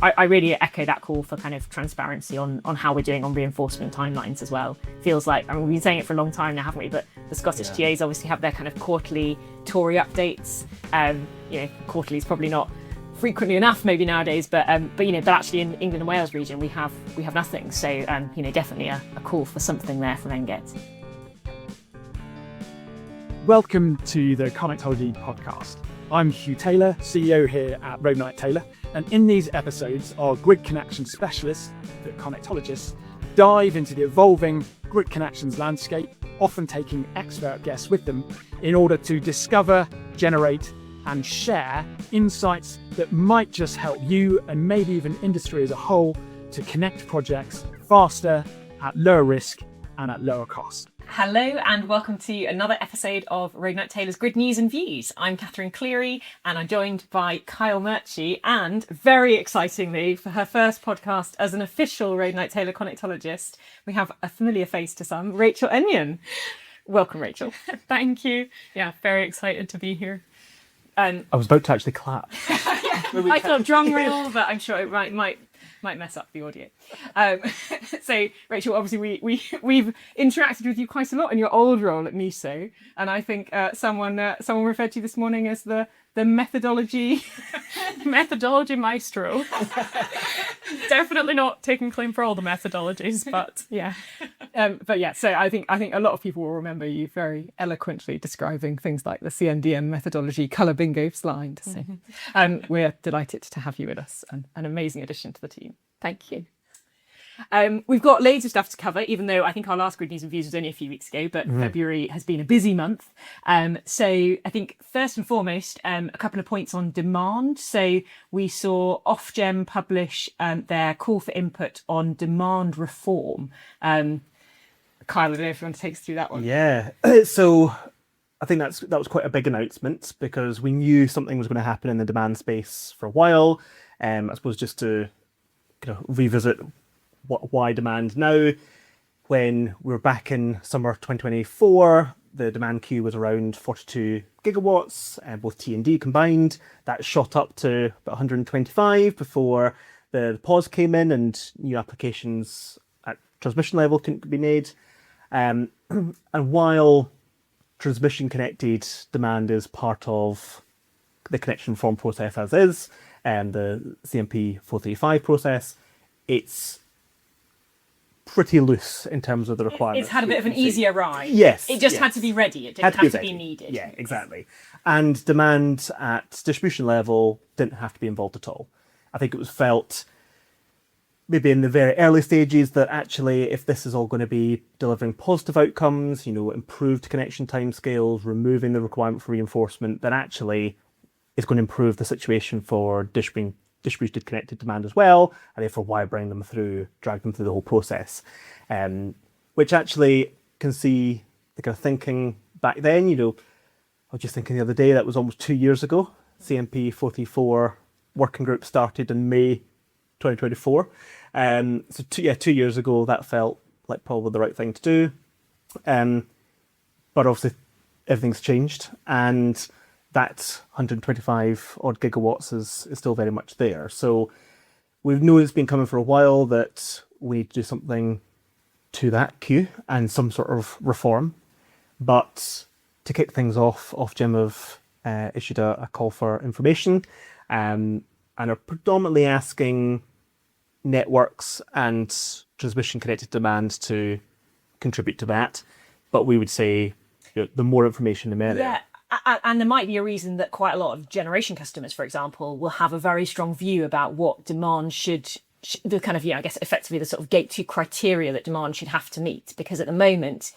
I really echo that call for kind of transparency on how we're doing on reinforcement timelines as well. Feels like, I mean, we've been saying it for a long time now, haven't we? But the Scottish TAs obviously have their kind of quarterly Tory updates. Quarterly is probably not frequently enough maybe nowadays, but actually in England and Wales region we have nothing. So definitely a call for something there from NGET. Welcome to the Connectology podcast. I'm Hugh Taylor, CEO here at Roadnight Taylor, and in these episodes, our grid connection specialists, the Connectologists, dive into the evolving grid connections landscape, often taking expert guests with them in order to discover, generate, and share insights that might just help you and maybe even industry as a whole to connect projects faster, at lower risk, and at lower cost. Hello and welcome to another episode of Roadnight Taylor's Grid News and Views. I'm Catherine Cleary and I'm joined by Kyle Murchie and, very excitingly, for her first podcast as an official Roadnight Taylor Connectologist, we have a familiar face to some, Rachael Eynon. Welcome, Rachael. Thank you. Yeah, very excited to be here. I was about to actually clap. I thought drum roll, but I'm sure it might mess up the audio. So, Rachael, obviously we've interacted with you quite a lot in your old role at Miso, and I think someone referred to you this morning as the methodology maestro. Definitely not taking claim for all the methodologies, but yeah. So I think a lot of people will remember you very eloquently describing things like the CNDM methodology colour bingo slide. So we're delighted to have you with us, and an amazing addition to the team. Thank you. We've got loads of stuff to cover, even though I think our last Grid News and Views was only a few weeks ago, but February has been a busy month. So I think first and foremost, a couple of points on demand. So we saw Ofgem publish their call for input on demand reform. Kyle, I don't know if you want to take us through that one. Yeah, so I think that was quite a big announcement because we knew something was going to happen in the demand space for a while. I suppose just to revisit why demand now. When we were back in summer 2024, the demand queue was around 42 gigawatts, both T and D combined. That shot up to about 125 before the pause came in and new applications at transmission level couldn't be made. And while transmission connected demand is part of the connection reform process as is, and the CMP 435 process, it's pretty loose in terms of the requirements. It's had a bit of an easier ride. Yes. It just had to be ready. It didn't have to be needed. Yeah, exactly. And demand at distribution level didn't have to be involved at all. I think it was felt maybe in the very early stages that actually if this is all going to be delivering positive outcomes, improved connection timescales, removing the requirement for reinforcement, then actually it's going to improve the situation for distributed connected demand as well, and therefore why drag them through the whole process. Which actually can see the kind of thinking back then, I was just thinking the other day, that was almost 2 years ago. CMP 434 working group started in May 2024. So 2 years ago, that felt like probably the right thing to do. But obviously everything's changed, and that 125 odd gigawatts is still very much there. So we've known it's been coming for a while that we need to do something to that queue and some sort of reform. But to kick things off, Ofgem have issued a call for information and are predominantly asking networks and transmission connected demand to contribute to that. But we would say the more information, the merrier. Yeah. And there might be a reason that quite a lot of generation customers, for example, will have a very strong view about what demand should the kind of, I guess, effectively the sort of gate 2 criteria that demand should have to meet. Because at the moment,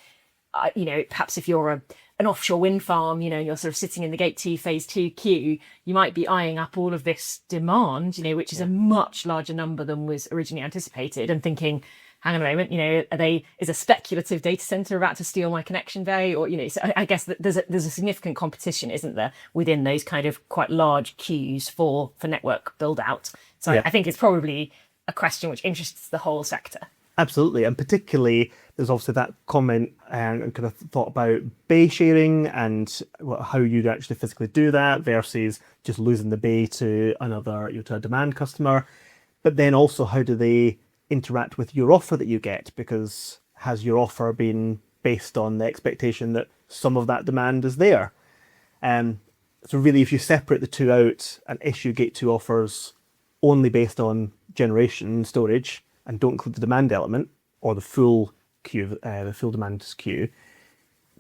perhaps if you're an offshore wind farm, you're sort of sitting in the gate 2 phase 2 queue, you might be eyeing up all of this demand, which is a much larger number than was originally anticipated, and thinking, hang on a moment, is a speculative data center about to steal my connection bay? Or, so I guess that there's a significant competition, isn't there, within those kind of quite large queues for network build out. So I think it's probably a question which interests the whole sector. Absolutely. And particularly, there's obviously that comment and kind of thought about bay sharing and how you'd actually physically do that versus just losing the bay to another, to a demand customer. But then also, how do they interact with your offer that you get? Because has your offer been based on the expectation that some of that demand is there? So really, if you separate the two out and issue Gate 2 offers only based on generation storage and don't include the demand element or the full queue, the full demand queue,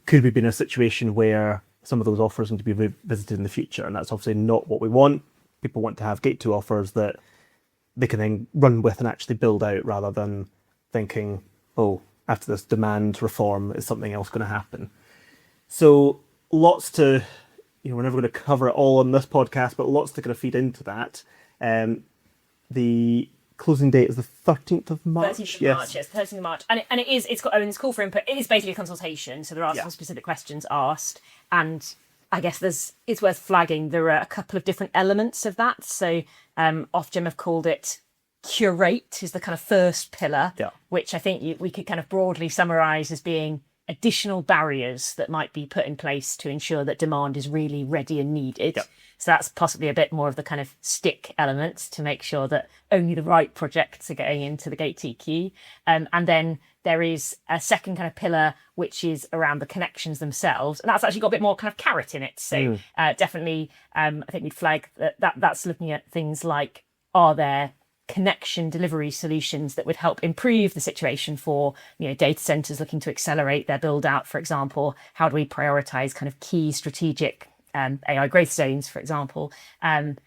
could we be in a situation where some of those offers are going to be revisited in the future? And that's obviously not what we want. People want to have Gate 2 offers that they can then run with and actually build out, rather than thinking, oh, after this demand reform, is something else going to happen? So lots to, we're never going to cover it all on this podcast, but lots to kind of feed into that. The closing date is the 13th of March. 13th of March, yes, the 13th of March. And it's call for input. It is basically a consultation, so there are some specific questions asked. And I guess it's worth flagging there are a couple of different elements of that. So Ofgem have called it CURATE, is the kind of first pillar, which I think we could kind of broadly summarise as being additional barriers that might be put in place to ensure that demand is really ready and needed. So that's possibly a bit more of the kind of stick elements to make sure that only the right projects are going into the Gate 2 queue. And then there is a second kind of pillar, which is around the connections themselves. And that's actually got a bit more kind of carrot in it. So definitely, I think we'd flag that's looking at things like, are there connection delivery solutions that would help improve the situation for data centers looking to accelerate their build out, for example? How do we prioritize kind of key strategic AI growth zones, for example? And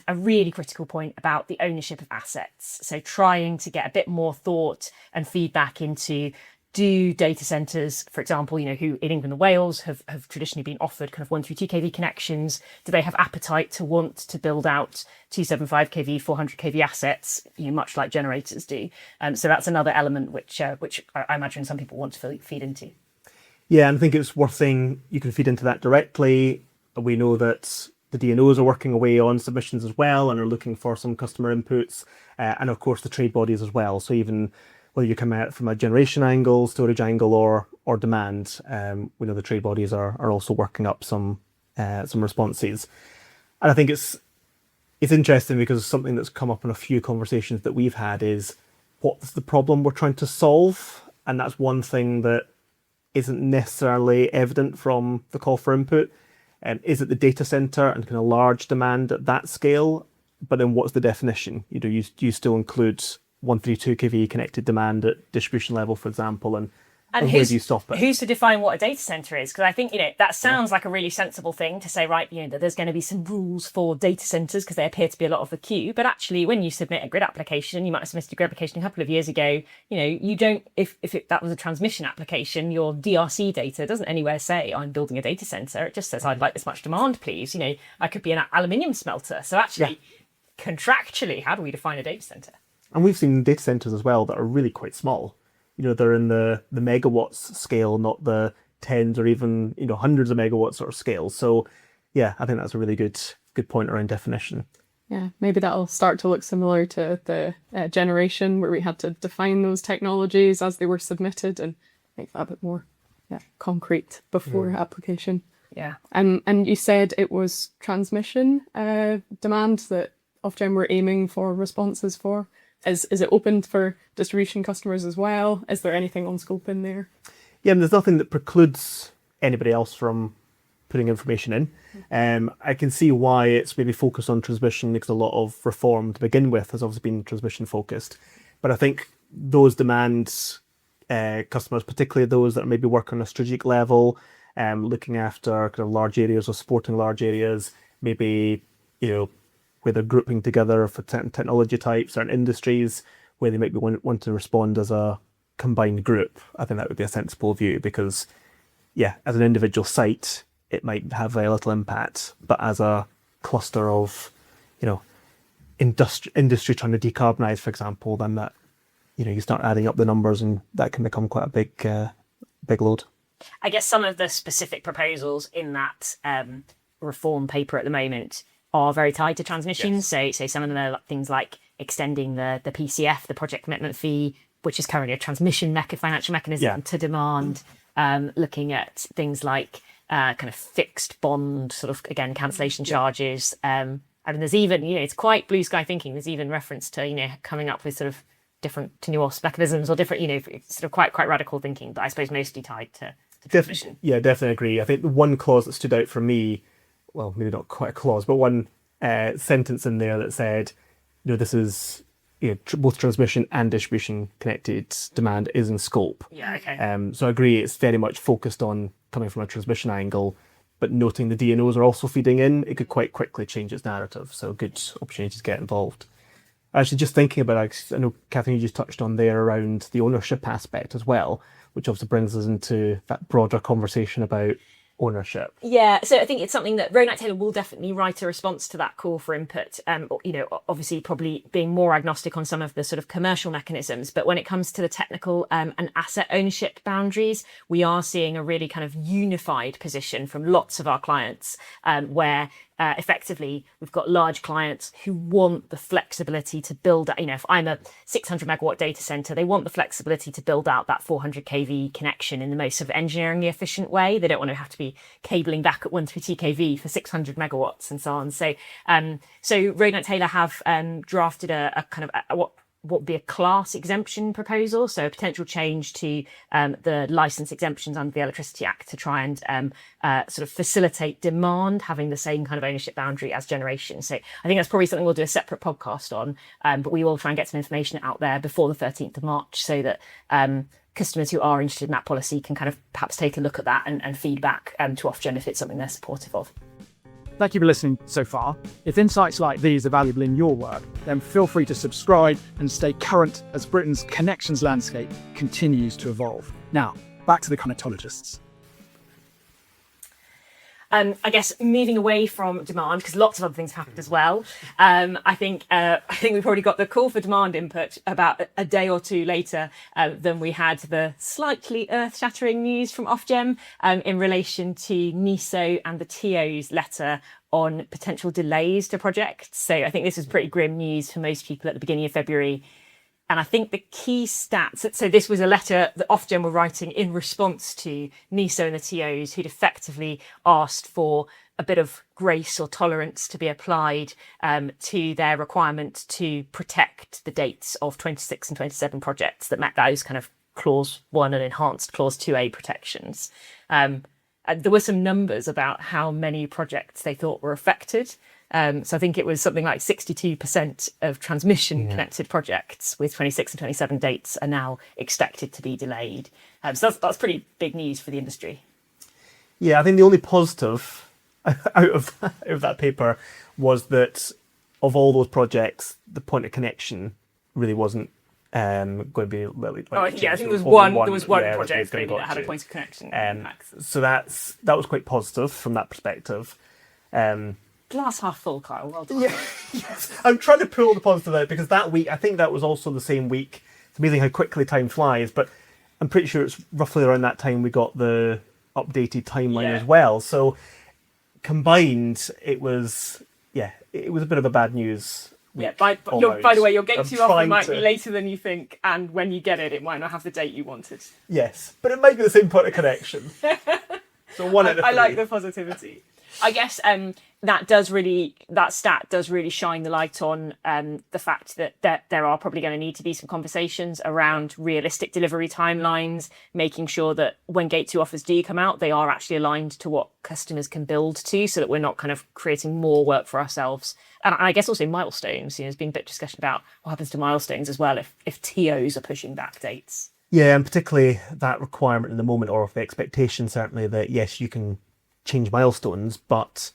a really critical point about the ownership of assets. So trying to get a bit more thought and feedback into, do data centers, for example, who in England and Wales have traditionally been offered kind of 1 through 2 kV connections, do they have appetite to want to build out 275 kV, 400 kV assets, much like generators do? So that's another element which I imagine some people want to feed into. Yeah, and I think it's worth saying you can feed into that directly. We know that the DNOs are working away on submissions as well and are looking for some customer inputs, and of course the trade bodies as well. So even whether you come at it from a generation angle, storage angle, or demand, we know the trade bodies are also working up some responses. And I think it's interesting because something that's come up in a few conversations that we've had is, what's the problem we're trying to solve? And that's one thing that isn't necessarily evident from the call for input. Is it the data center and kind of large demand at that scale? But then what's the definition? Do you still include 132 kV connected demand at distribution level, for example, and where do you stop it? Who's to define what a data center is? Because I think that sounds like a really sensible thing to say, right? That there's going to be some rules for data centers because they appear to be a lot of the queue. But actually, when you submit a grid application, you might have submitted a grid application a couple of years ago. You don't. If that was a transmission application, your DRC data doesn't anywhere say I'm building a data center. It just says I'd like this much demand, please. I could be an aluminium smelter. So actually, contractually, how do we define a data center? And we've seen data centers as well that are really quite small. They're in the megawatts scale, not the tens or even hundreds of megawatts sort of scale. So yeah, I think that's a really good point around definition. Yeah, maybe that'll start to look similar to the generation, where we had to define those technologies as they were submitted and make that a bit more concrete before application. Yeah. And you said it was transmission demand that Ofgem were aiming for responses for. Is it open for distribution customers as well? Is there anything on scope in there? Yeah, and there's nothing that precludes anybody else from putting information in. I can see why it's maybe focused on transmission, because a lot of reform to begin with has obviously been transmission focused. But I think those demands, customers, particularly those that are maybe working on a strategic level, looking after kind of large areas or supporting large areas, maybe, where they're grouping together for certain technology types, certain industries, where they might be want to respond as a combined group. I think that would be a sensible view, because, as an individual site, it might have very little impact, but as a cluster of, industry trying to decarbonise, for example, then that, you start adding up the numbers, and that can become quite a big load. I guess some of the specific proposals in that reform paper at the moment are very tied to transmission. Yes. So some of them are things like extending the PCF, the project commitment fee, which is currently a transmission financial mechanism to demand, looking at things like kind of fixed bond, sort of, again, cancellation charges, and And there's even, it's quite blue sky thinking. There's even reference to, coming up with sort of different tenuous mechanisms or different, sort of quite radical thinking, but I suppose mostly tied to transmission. Yeah, definitely agree. I think the one clause that stood out for me, well, maybe not quite a clause, but one sentence in there that said, this is both transmission and distribution connected demand is in scope. Yeah, okay. So I agree, it's very much focused on coming from a transmission angle, but noting the DNOs are also feeding in, it could quite quickly change its narrative. So good opportunity to get involved. Actually, just thinking about it, I know, Catherine, you just touched on there around the ownership aspect as well, which obviously brings us into that broader conversation about ownership. Yeah, so I think it's something that Roe Knight Taylor will definitely write a response to that call for input. Obviously probably being more agnostic on some of the sort of commercial mechanisms, but when it comes to the technical and asset ownership boundaries, we are seeing a really kind of unified position from lots of our clients, where effectively we've got large clients who want the flexibility to build, if I'm a 600 megawatt data center, they want the flexibility to build out that 400 kV connection in the most sort of engineeringly efficient way. They don't want to have to be cabling back at 130 kV for 600 megawatts and so on. So Roe Knight Taylor have drafted a kind of what would be a class exemption proposal, so a potential change to the license exemptions under the Electricity Act to try and sort of facilitate demand having the same kind of ownership boundary as generation. So I think that's probably something we'll do a separate podcast on, but we will try and get some information out there before the 13th of March so that customers who are interested in that policy can kind of perhaps take a look at that and feedback to Ofgem if it's something they're supportive of. Thank you for listening so far. If insights like these are valuable in your work, then feel free to subscribe and stay current as Britain's connections landscape continues to evolve. Now, back to the Connectologists. I guess moving away from demand, because lots of other things happened as well. I think we've already got the call for demand input about a day or two later than we had the slightly earth-shattering news from Ofgem in relation to NESO and the TO's letter on potential delays to projects. So I think this was pretty grim news for most people at the beginning of February. And I think the key stats, so this was a letter that Ofgem were writing in response to NESO and the TOs who'd effectively asked for a bit of grace or tolerance to be applied to their requirement to protect the dates of 26 and 27 projects that met those kind of clause 1 and enhanced clause 2A protections. And there were some numbers about how many projects they thought were affected. So I think it was something like 62% of transmission connected projects with 26 and 27 dates are now expected to be delayed. So that's pretty big news for the industry. Yeah, I think the only positive out of that paper was that of all those projects, the point of connection really wasn't going to be like. I think there was one project maybe that had a point of connection. So that was quite positive from that perspective. Glass half full, Kyle. Well done. Yes. I'm trying to pull the positive out because that week, I think that was also the same week. It's amazing how quickly time flies, but I'm pretty sure it's roughly around that time we got the updated timeline as well. So combined, it was a bit of a bad news. Yeah, by the way, your gate 2 offer might be later than you think, and when you get it, it might not have the date you wanted. Yes, but it might be the same point of connection. So one out of three. I like the positivity. I guess that stat does really shine the light on the fact that there are probably going to need to be some conversations around realistic delivery timelines, making sure that when Gate 2 offers do come out, they are actually aligned to what customers can build to, so that we're not kind of creating more work for ourselves. And I guess also milestones. There's been a bit of discussion about what happens to milestones as well if TOs are pushing back dates. Yeah, and particularly that requirement in the moment, or the expectation certainly that yes, you can change milestones, but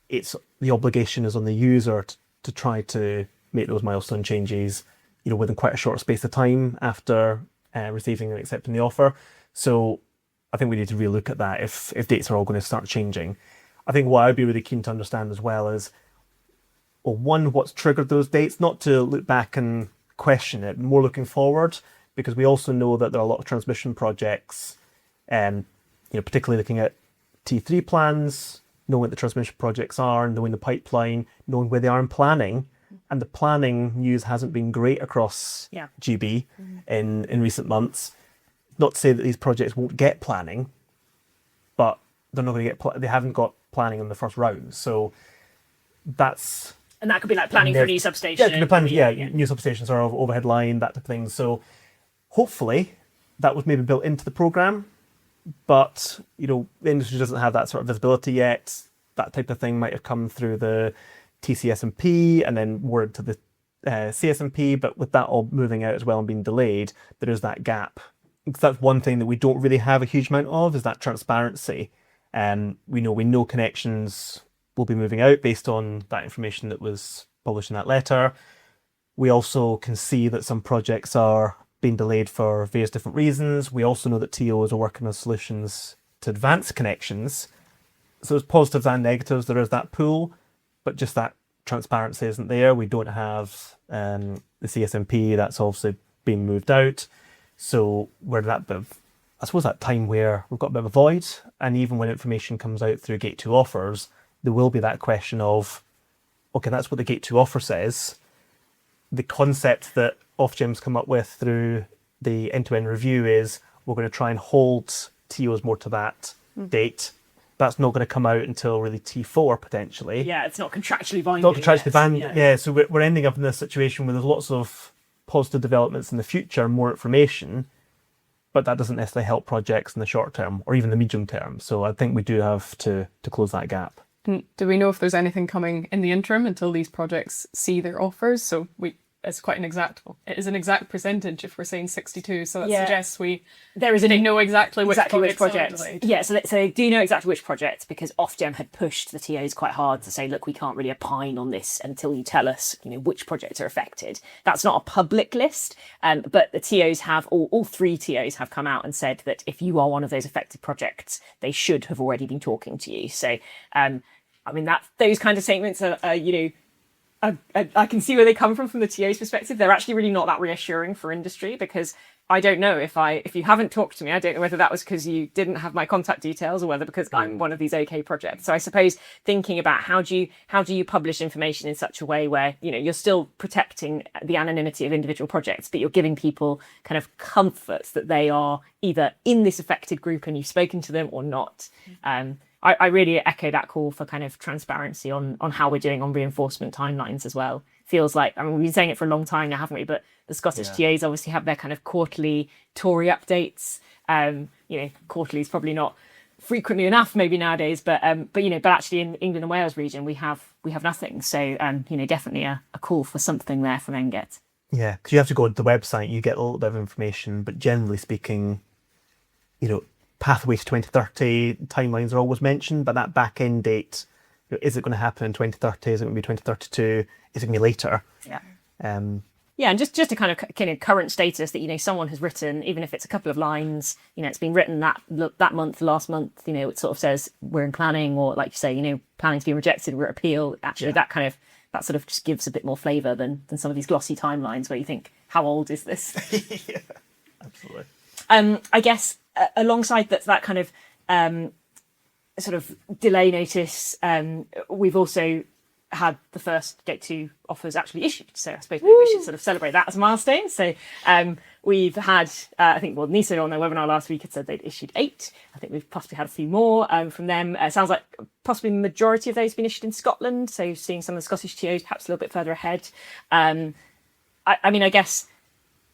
the obligation is on the user to try to make those milestone changes, within quite a short space of time after receiving and accepting the offer. So I think we need to relook at that if dates are all going to start changing. I think what I'd be really keen to understand as well is, well, one, what's triggered those dates, not to look back and question it, more looking forward, because we also know that there are a lot of transmission projects, particularly looking at T3 plans, knowing what the transmission projects are, knowing the pipeline, knowing where they are in planning. And the planning news hasn't been great across GB in recent months. Not to say that these projects won't get planning, but they're not going to they haven't got planning in the first round. So that's And that could be like planning for a new substation. Yeah, it could be planning, new substations or overhead line, that type of thing. So hopefully that was maybe built into the programme, but the industry doesn't have that sort of visibility yet. That type of thing might have come through the TCS&P and then more into the CSMP, but with that all moving out as well and being delayed, there is that gap. Because that's one thing that we don't really have a huge amount of, is that transparency. We know connections will be moving out based on that information that was published in that letter. We also can see that some projects are being delayed for various different reasons. We also know that TOs are working on solutions to advance connections. So there's positives and negatives. There is that pool, but just that transparency isn't there. We don't have the CSMP. That's obviously being moved out. So we're that bit of, I suppose, that time where we've got a bit of a void. And even when information comes out through Gate 2 offers, there will be that question of, okay, that's what the Gate 2 offer says. The concept that Ofgem's come up with through the end-to-end review is we're going to try and hold TOs more to that date. That's not going to come out until really T4 potentially. Yeah, it's not contractually binding. Not contractually binding. Yeah, so we're ending up in this situation where there's lots of positive developments in the future, more information, but that doesn't necessarily help projects in the short term or even the medium term. So I think we do have to close that gap. Do we know if there's anything coming in the interim until these projects see their offers? So it's quite it is an exact percentage if we're saying 62. So that suggests they know exactly which projects. Yeah, so they do know exactly which projects because Ofgem had pushed the TOs quite hard to say, look, we can't really opine on this until you tell us, which projects are affected. That's not a public list, but the TOs have, all three TOs have come out and said that if you are one of those affected projects, they should have already been talking to you. So, those kind of statements are I can see where they come from the TO's perspective. They're actually really not that reassuring for industry because I don't know if you haven't talked to me, I don't know whether that was because you didn't have my contact details or whether because I'm one of these OK projects. So I suppose thinking about how do you publish information in such a way where, you're still protecting the anonymity of individual projects, but you're giving people kind of comfort that they are either in this affected group and you've spoken to them or not. I really echo that call for kind of transparency on how we're doing on reinforcement timelines as well. Feels like, we've been saying it for a long time now, haven't we? But the Scottish TAs obviously have their kind of quarterly Tory updates. Quarterly is probably not frequently enough maybe nowadays, but actually in England and Wales region, we have nothing. So, definitely a call for something there from NGET. Yeah, because you have to go to the website, you get a little bit of information, but generally speaking, pathway to 2030 timelines are always mentioned, but that back end date, is it going to happen in 2030? Is it going to be 2032? Is it going to be later? Yeah. And just a kind of current status that someone has written, even if it's a couple of lines, it's been written that month, last month, it sort of says we're in planning, or like you say, planning's been rejected, we're appeal. Actually, that sort of just gives a bit more flavour than some of these glossy timelines where you think, how old is this? Yeah, absolutely. I guess alongside that kind of sort of delay notice, we've also had the first Gate 2 offers actually issued. So I suppose maybe we should sort of celebrate that as a milestone. So we've had, I think, NISO on their webinar last week had said they'd issued 8. I think we've possibly had a few more from them. It sounds like possibly the majority of those have been issued in Scotland. So seeing some of the Scottish TOs perhaps a little bit further ahead. I guess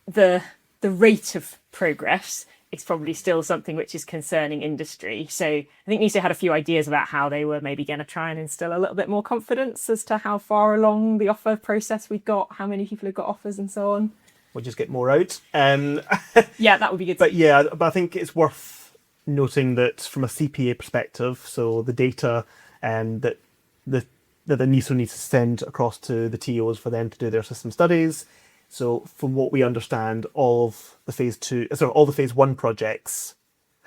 the rate of progress is probably still something which is concerning industry. So I think NISO had a few ideas about how they were maybe going to try and instill a little bit more confidence as to how far along the offer process we've got, how many people have got offers and so on. We'll just get more out. Yeah, that would be good. But I think it's worth noting that from a CPA perspective, so the data that the NISO needs to send across to the TOs for them to do their system studies. So from what we understand, all the phase 1 projects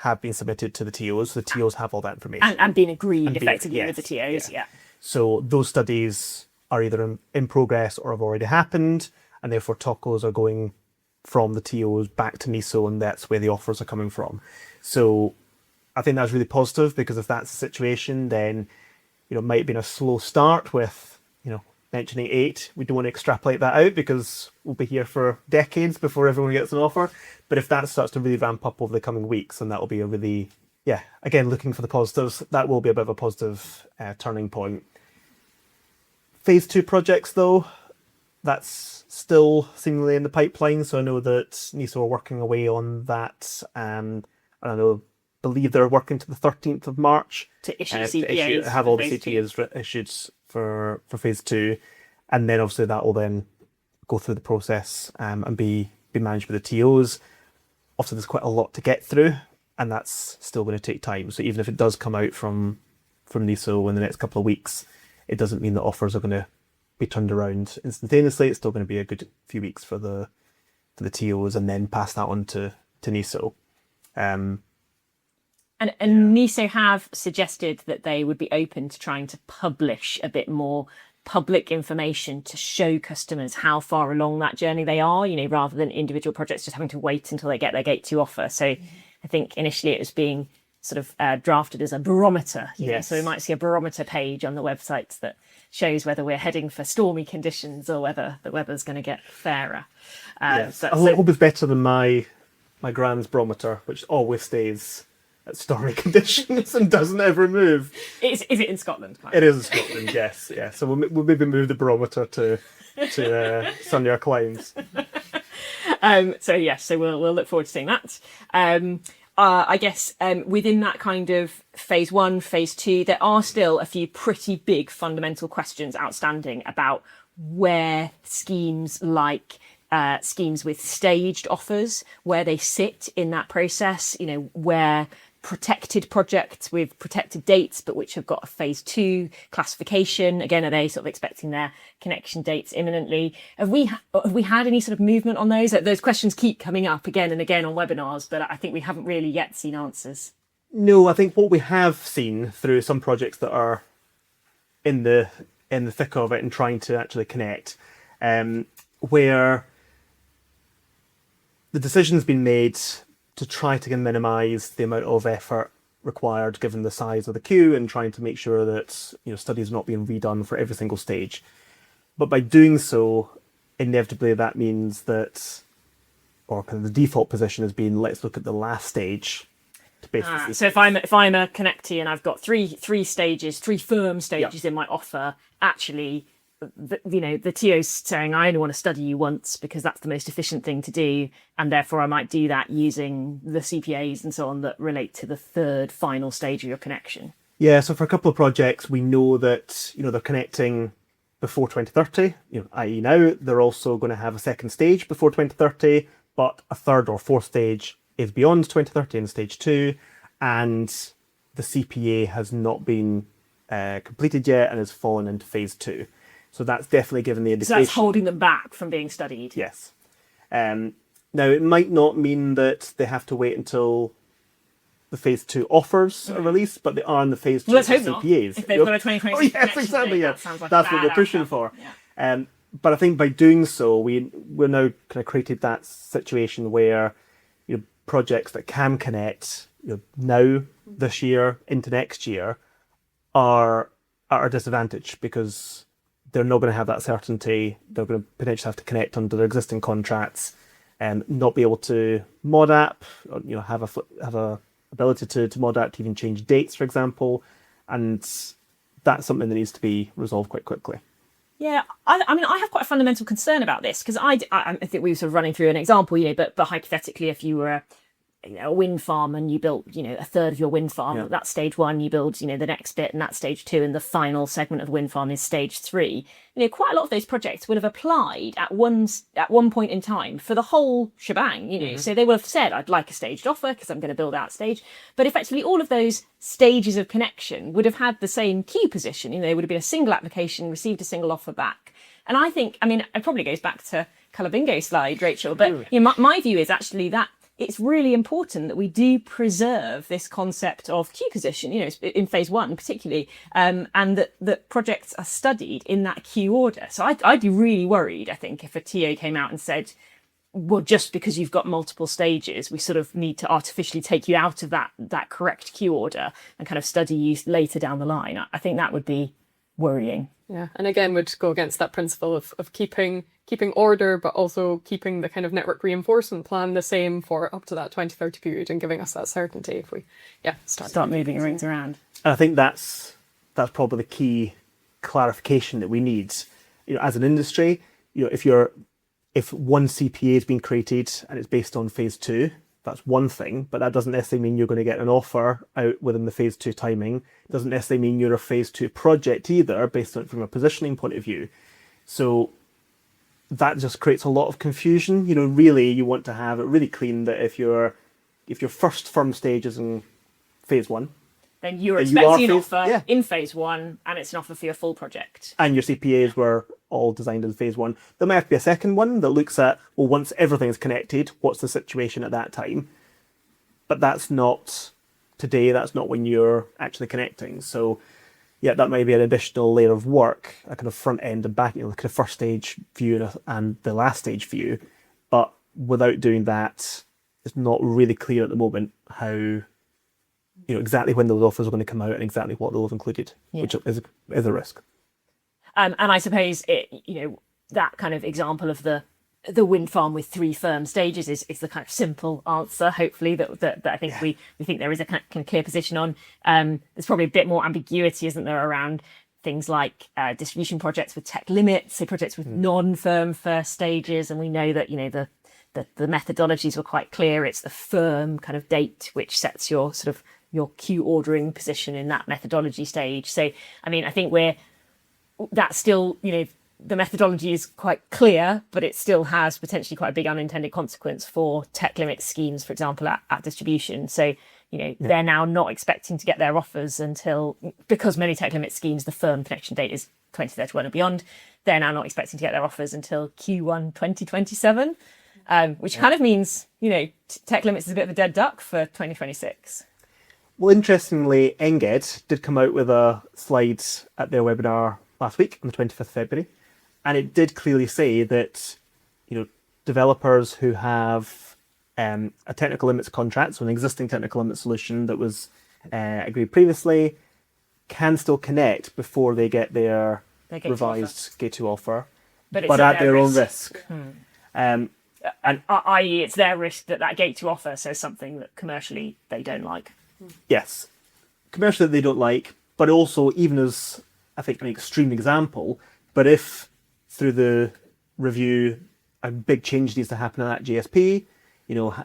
have been submitted to the TOs. So the TOs have all that information. And been agreed effectively with the TOs, yeah. So those studies are either in progress or have already happened, and therefore TOCOs are going from the TOs back to NISO, and that's where the offers are coming from. So I think that's really positive, because if that's the situation, then it might have been a slow start with mentioning 8. We don't want to extrapolate that out because we'll be here for decades before everyone gets an offer. But if that starts to really ramp up over the coming weeks, then that will be a really, again, looking for the positives, that will be a bit of a positive turning point. Phase 2 projects, though, that's still seemingly in the pipeline. So I know that NISO are working away on that. And I believe they're working to the 13th of March To issue CPAs. have all the for phase two. CPAs issued for Phase 2. And then obviously that will then go through the process and be managed by the TOs. Obviously, there's quite a lot to get through, and that's still going to take time. So even if it does come out from NISO in the next couple of weeks, it doesn't mean that offers are going to be turned around instantaneously. It's still going to be a good few weeks for the TOs, and then pass that on to NISO. And NISO have suggested that they would be open to trying to publish a bit more public information to show customers how far along that journey they are, rather than individual projects just having to wait until they get their Gate 2 offer. So I think initially it was being sort of drafted as a barometer. Yes. So we might see a barometer page on the websites that shows whether we're heading for stormy conditions or whether the weather's going to get fairer. Yes. I hope it's better than my grand's barometer, which always stays at stormy conditions and doesn't ever move. Is it in Scotland? It is in Scotland, yes. Yeah. So we'll maybe move the barometer to sunnier climes. So we'll look forward to seeing that. I guess within that kind of phase 1, phase 2, there are still a few pretty big fundamental questions outstanding about where schemes like schemes with staged offers, where they sit in that process, where protected projects with protected dates, but which have got a phase 2 classification. Again, are they sort of expecting their connection dates imminently? Have we had any sort of movement on those? Those questions keep coming up again and again on webinars, but I think we haven't really yet seen answers. No, I think what we have seen through some projects that are in the thick of it and trying to actually connect, where the decision's been made to try to minimise the amount of effort required given the size of the queue and trying to make sure that studies are not being redone for every single stage. But by doing so, inevitably that means that, or kind of the default position has been, let's look at the last stage to basically. So if I'm a connectee and I've got three stages, 3 firm stages in my offer, actually, the TO's saying I only want to study you once because that's the most efficient thing to do, and therefore I might do that using the CPAs and so on that relate to the third final stage of your connection. Yeah, so for a couple of projects, we know that they're connecting before 2030, i.e. now. They're also going to have a second stage before 2030, but a third or fourth stage is beyond 2030 in stage 2, and the CPA has not been completed yet and has fallen into phase 2. So that's definitely given the indication. So that's holding them back from being studied. Yes. Now, it might not mean that they have to wait until the phase 2 offers are released, but they are in the phase 2 Let's hope CPAs. not. If they've got a 2026 yes, connection exactly. date, Yeah, that sounds like that's a what bad we're pushing outcome. for. Yeah. But I think by doing so, we're now kind of created that situation where projects that can connect now, this year, into next year, are at a disadvantage because they're not going to have that certainty. They're going to potentially have to connect under their existing contracts and not be able to mod app, or, have a ability to mod app to even change dates, for example. And that's something that needs to be resolved quite quickly. Yeah, I mean, I have quite a fundamental concern about this because I think we were sort of running through an example, but hypothetically, if you were a wind farm and you built, a third of your wind farm, that's stage 1, you build, the next bit, and that's stage 2, and the final segment of the wind farm is stage 3. Quite a lot of those projects would have applied at one point in time for the whole shebang, so they would have said, I'd like a staged offer because I'm going to build out stage. But effectively, all of those stages of connection would have had the same queue position. They would have been a single application, received a single offer back. And I think, it probably goes back to Colour Bingo slide, Rachel, but my view is actually that it's really important that we do preserve this concept of queue position, in phase 1 particularly, and that projects are studied in that queue order. So I'd be really worried, I think, if a TO came out and said, well, just because you've got multiple stages, we sort of need to artificially take you out of that correct queue order and kind of study you later down the line. I think that would be worrying. Yeah, and again, would go against that principle of keeping order, but also keeping the kind of network reinforcement plan the same for up to that 2030 period and giving us that certainty if we start moving rings around. And I think that's probably the key clarification that we need. As an industry, if one CPA has been created and it's based on phase 2, that's one thing, but that doesn't necessarily mean you're going to get an offer out within the phase 2 timing. It doesn't necessarily mean you're a phase 2 project either, based on it from a positioning point of view. So that just creates a lot of confusion. Really, you want to have it really clean that if your first firm stage is in phase 1, then you're then you are expecting an phase- offer yeah. in phase 1, and it's an offer for your full project. and your CPAs were all designed in phase 1. There might have to be a second one that looks at, well, once everything's connected, what's the situation at that time? But that's not today, that's not when you're actually connecting. So yeah, that might be an additional layer of work, a kind of front end and back, kind of first stage view and the last stage view. But without doing that, it's not really clear at the moment how, exactly when those offers are going to come out and exactly what they'll have included, which is a risk. And I suppose that kind of example of the wind farm with 3 firm stages is the kind of simple answer, hopefully, that I think we think there is a kind of clear position on. There's probably a bit more ambiguity, isn't there, around things like distribution projects with tech limits, so projects with non-firm first stages, and we know that the methodologies were quite clear. It's the firm kind of date which sets your sort of your queue ordering position in that methodology stage. So I think that's still, the methodology is quite clear, but it still has potentially quite a big unintended consequence for tech limit schemes, for example, at distribution. So, they're now not expecting to get their offers until, because many tech limit schemes, the firm connection date is 2031 and beyond, they're now not expecting to get their offers until Q1 2027, which kind of means, tech limits is a bit of a dead duck for 2026. Well, interestingly, Enged did come out with a slide at their webinar last week on the 25th of February, and it did clearly say that developers who have a technical limits contract, so an existing technical limits solution that was agreed previously, can still connect before they get their revised Gate 2 offer, but at their own risk. And i.e. it's their risk that Gate 2 offer says something that commercially they don't like. Yes, commercially they don't like, but also, even as I think an extreme example, but if through the review a big change needs to happen in that GSP,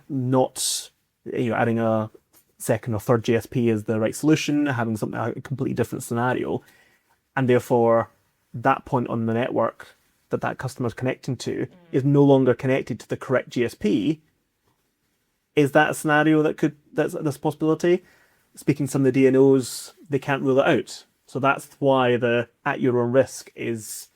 not adding a second or third GSP is the right solution, having something a completely different scenario, and therefore that point on the network that customer is connecting to is no longer connected to the correct GSP. Is that a scenario that's a possibility? Speaking to some of the DNOs, they can't rule it out. So that's why the at your own risk is,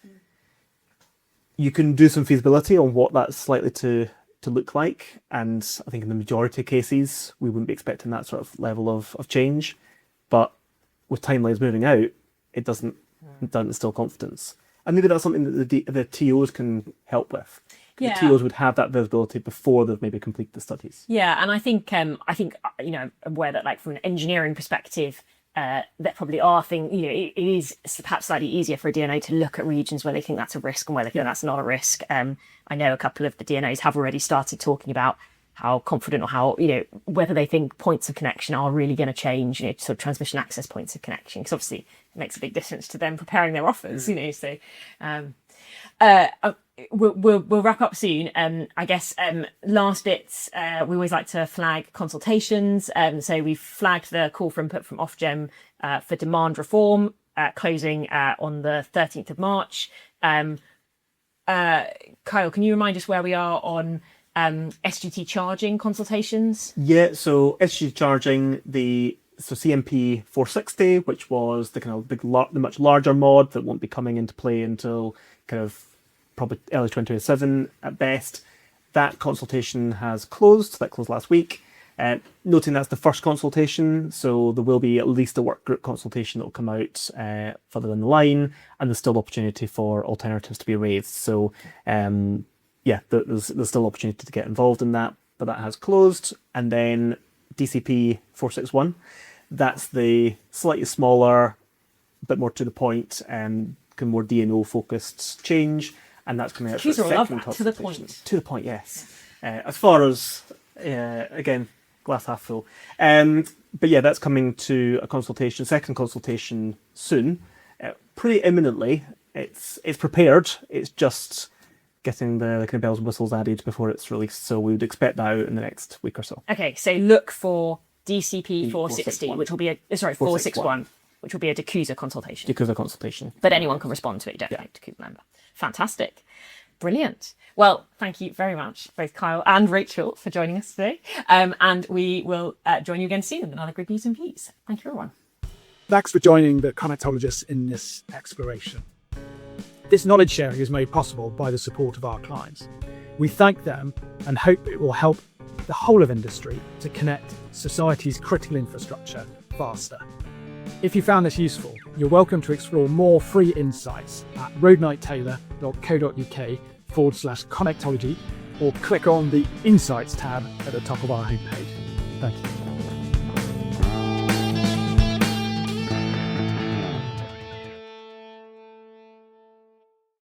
you can do some feasibility on what that's likely to look like. And I think in the majority of cases, we wouldn't be expecting that sort of level of change. But with timelines moving out, it doesn't instill confidence. And maybe that's something that the TOs can help with. Yeah. The TOs would have that visibility before they've maybe completed the studies. Yeah, and I think I'm aware that, like, from an engineering perspective, there probably are things. It is perhaps slightly easier for a DNO to look at regions where they think that's a risk and where they think that's not a risk. I know a couple of the DNOs have already started talking about how confident or how whether they think points of connection are really going to change. Sort of transmission access points of connection, because obviously it makes a big difference to them preparing their offers. So. We'll wrap up soon. I guess last bits, we always like to flag consultations. So we've flagged the call for input from Ofgem for demand reform, closing on the 13th of March. Kyle, can you remind us where we are on SGT charging consultations? Yeah, so SGT charging, so CMP 460, which was the kind of the much larger mod that won't be coming into play until kind of probably early 2027 at best. That consultation has closed. That closed last week. Noting that's the first consultation, so there will be at least a work group consultation that will come out further down the line, and there's still opportunity for alternatives to be raised. So there's still opportunity to get involved in that, but that has closed. And then DCP 461, that's the slightly smaller, bit more to the point, and more DNO focused change, and that's coming out for a second consultation. To the point, yes. As far as again, glass half full. But yeah, that's coming to a consultation, second consultation soon. pretty imminently. It's prepared. It's just getting the kind of bells and whistles added before it's released. So we would expect that out in the next week or so. Okay, so look for DCP 460, 461. which will be a 461, which will be a DCUSA consultation. DCUSA consultation. But anyone can respond to it. You don't Yeah. have to keep a member. Fantastic. Brilliant. Well, thank you very much, both Kyle and Rachel, for joining us today. And we will join you again soon with another Grid News and Views. Thank you, everyone. Thanks for joining the Connectologists in this exploration. This knowledge sharing is made possible by the support of our clients. We thank them and hope it will help the whole of industry to connect society's critical infrastructure faster. If you found this useful, you're welcome to explore more free insights at roadnighttaylor.co.uk/connectology, or click on the Insights tab at the top of our homepage. Thank you.